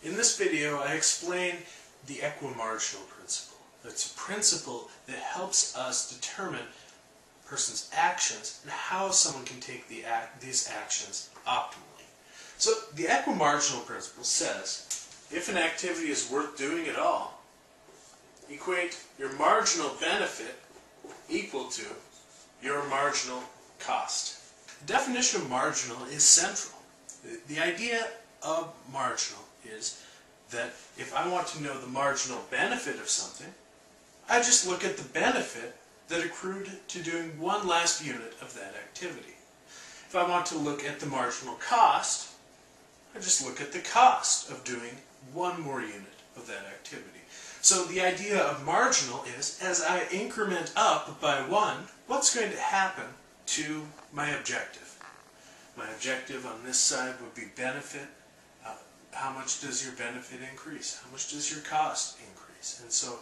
In this video, I explain the equimarginal principle. It's a principle that helps us determine a person's actions and how someone can take these actions optimally. So the equimarginal principle says, if an activity is worth doing at all, equate your marginal benefit equal to your marginal cost. The definition of marginal is central. The idea of marginal is that if I want to know the marginal benefit of something, I just look at the benefit that accrued to doing one last unit of that activity. If I want to look at the marginal cost, I just look at the cost of doing one more unit of that activity. So the idea of marginal is, as I increment up by one, what's going to happen to my objective? My objective on this side would be benefit. How much does your benefit increase? How much does your cost increase? And so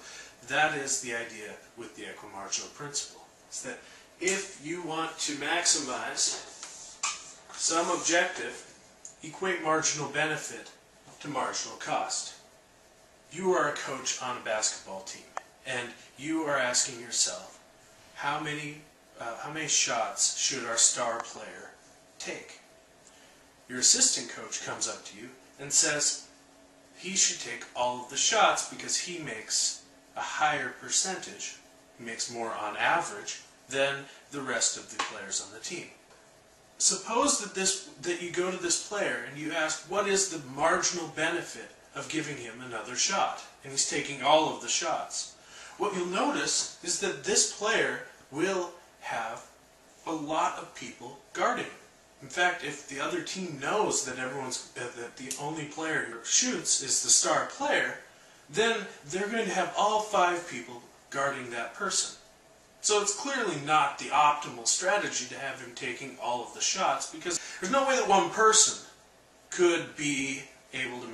that is the idea with the equimarginal principle. It's that if you want to maximize some objective, equate marginal benefit to marginal cost. You are a coach on a basketball team, and you are asking yourself, how many shots should our star player take? Your assistant coach comes up to you and says he should take all of the shots because he makes a higher percentage, he makes more on average than the rest of the players on the team. Suppose that you go to this player and you ask, what is the marginal benefit of giving him another shot? And he's taking all of the shots. What you'll notice is that this player will have a lot of people guarding him. In fact, if the other team knows that that the only player who shoots is the star player, then they're going to have all 5 people guarding that person. So it's clearly not the optimal strategy to have him taking all of the shots, because there's no way that one person could be able to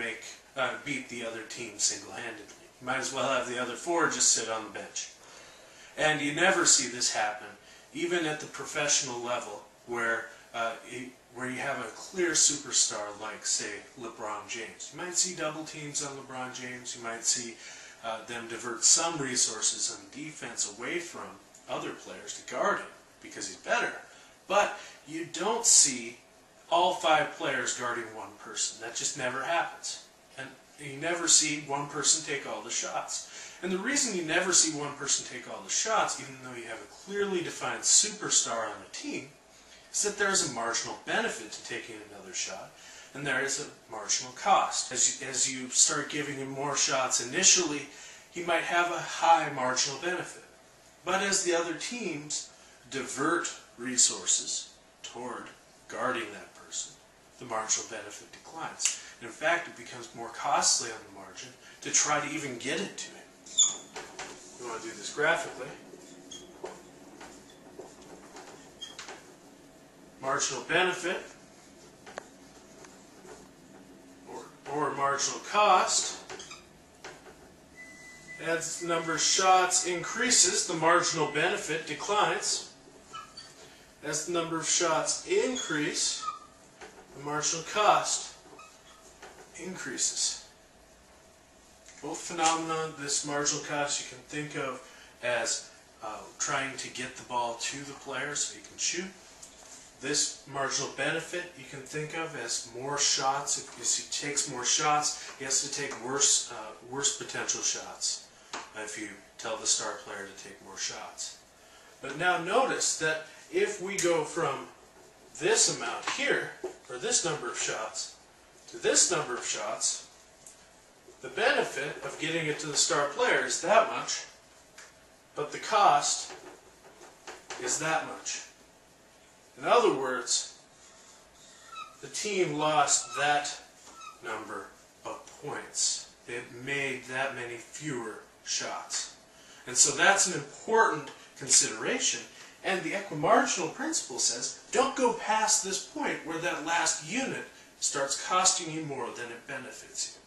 beat the other team single-handedly. You might as well have the other 4 just sit on the bench. And you never see this happen, even at the professional level, where you have a clear superstar like, say, LeBron James. You might see double teams on LeBron James. You might see them divert some resources on defense away from other players to guard him because he's better. But you don't see all 5 players guarding one person. That just never happens. And you never see one person take all the shots. And the reason you never see one person take all the shots, even though you have a clearly defined superstar on the team, is that there is a marginal benefit to taking another shot, and there is a marginal cost. As you start giving him more shots initially, he might have a high marginal benefit. But as the other teams divert resources toward guarding that person, the marginal benefit declines. And in fact, it becomes more costly on the margin to try to even get it to him. We want to do this graphically. Marginal benefit, or marginal cost, as the number of shots increases, the marginal benefit declines. As the number of shots increase, the marginal cost increases. Both phenomena, this marginal cost, you can think of as trying to get the ball to the player so he can shoot. This marginal benefit you can think of as more shots. If he takes more shots, he has to take worse potential shots if you tell the star player to take more shots. But now notice that if we go from this amount here, or this number of shots, to this number of shots, the benefit of getting it to the star player is that much, but the cost is that much. In other words, the team lost that number of points. It made that many fewer shots. And so that's an important consideration. And the equimarginal principle says, don't go past this point where that last unit starts costing you more than it benefits you.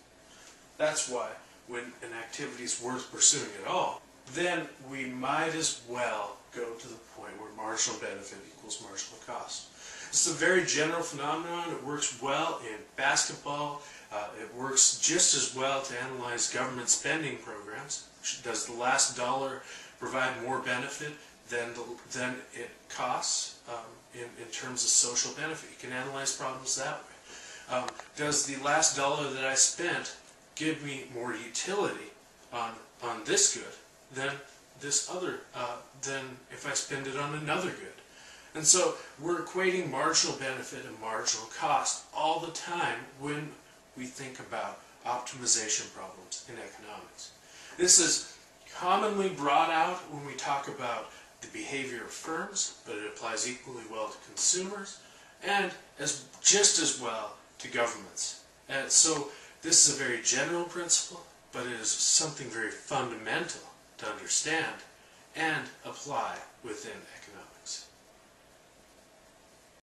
That's why when an activity is worth pursuing at all, then we might as well go to the point where marginal benefit equals marginal cost. This is a very general phenomenon. It works well in basketball, It works just as well to analyze government spending programs. Does the last dollar provide more benefit than it costs in terms of social benefit? You can analyze problems that way. Does the last dollar that I spent give me more utility on this good than this other, than if I spend it on another good? And so we're equating marginal benefit and marginal cost all the time when we think about optimization problems in economics. This is commonly brought out when we talk about the behavior of firms, but it applies equally well to consumers and just as well to governments. And so this is a very general principle, but it is something very fundamental to understand and apply within economics.